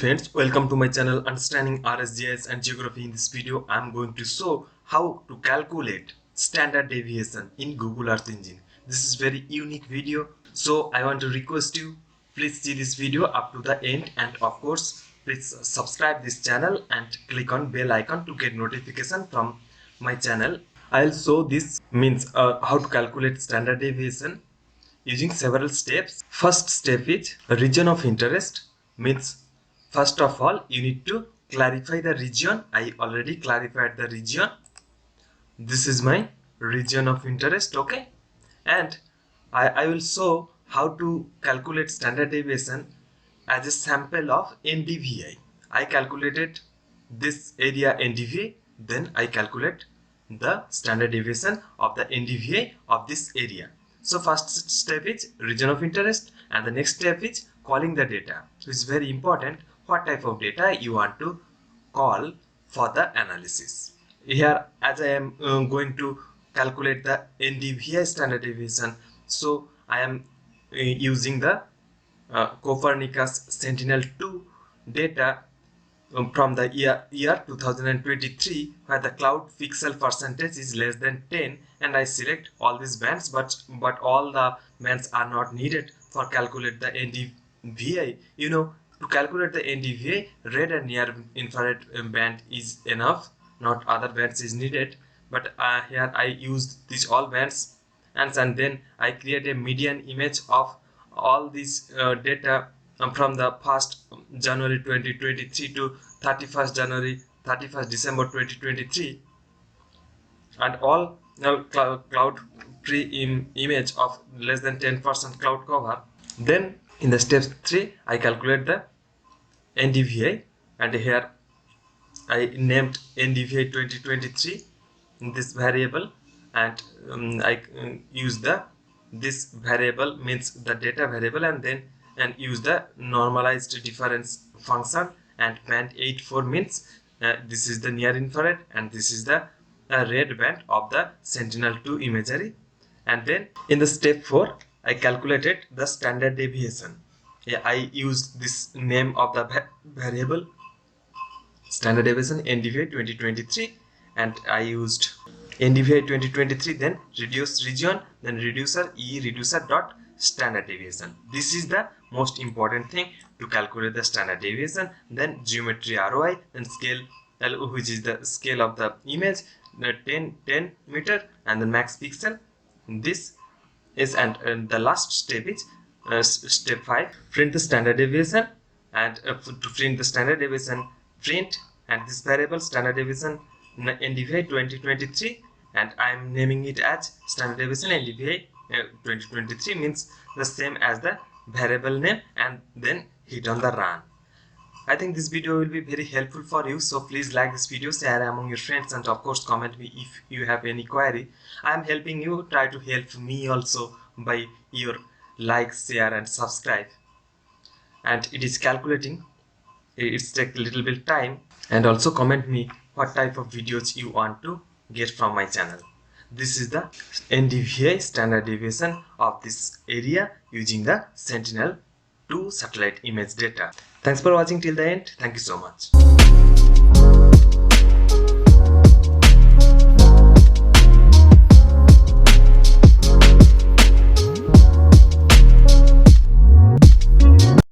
friends, welcome to my channel Understanding RS-GIS and Geography. In this video, I am going to show how to calculate standard deviation in Google Earth Engine. This is very unique video, so I want to request you, please see this video up to the end, and of course, please subscribe this channel and click on bell icon to get notification from my channel. I'll show this means how to calculate standard deviation using several steps. First step is region of interest, means first of all you need to clarify the region. I already clarified the region. This is my region of interest, okay? And I will show how to calculate standard deviation as a sample of NDVI. I calculated this area NDVI, then I calculate the standard deviation of the NDVI of this area. So first step is region of interest, and the next step is calling the data. So it's very important what type of data you want to call for the analysis. Here, as I am going to calculate the NDVI standard deviation, so I am using the Copernicus Sentinel-2 data from the year 2023, where the cloud pixel percentage is less than 10, and I select all these bands, but all the bands are not needed for calculate the NDVI. You know, to calculate the NDVI, red and near infrared band is enough, not other bands is needed. But here I used these all bands, and then I create a median image of all these data from the 1st January 2023 to 31st December 2023, and all cloud image of less than 10% cloud cover. Then in the step 3 I calculate the NDVI, and here I named NDVI 2023 in this variable, and I use this variable, means the data variable, and use the normalized difference function, and band 84 means this is the near infrared, and this is the red band of the Sentinel-2 imagery. And then in the step 4 I calculated the standard deviation. I used this name of the variable standard deviation NDVI 2023, and I used NDVI 2023, then reduce region, then reducer reducer dot standard deviation. This is the most important thing to calculate the standard deviation. Then geometry ROI, then scale, which is the scale of the image, the 10 meter, and the max pixel. This is, and the last step is step 5, print the standard deviation, and to print the standard deviation, print and this variable standard deviation NDVI 2023, and I am naming it as standard deviation NDVI 2023, means the same as the variable name, and then hit on the run. I think this video will be very helpful for you, so please like this video, share among your friends, and of course comment me if you have any query. I am helping you, try to help me also by your like, share and subscribe. And it is calculating, it's take a little bit time, and also comment me what type of videos you want to get from my channel. This is the NDVI standard deviation of this area using the Sentinel-2 satellite image data. Thanks for watching till the end. Thank you so much.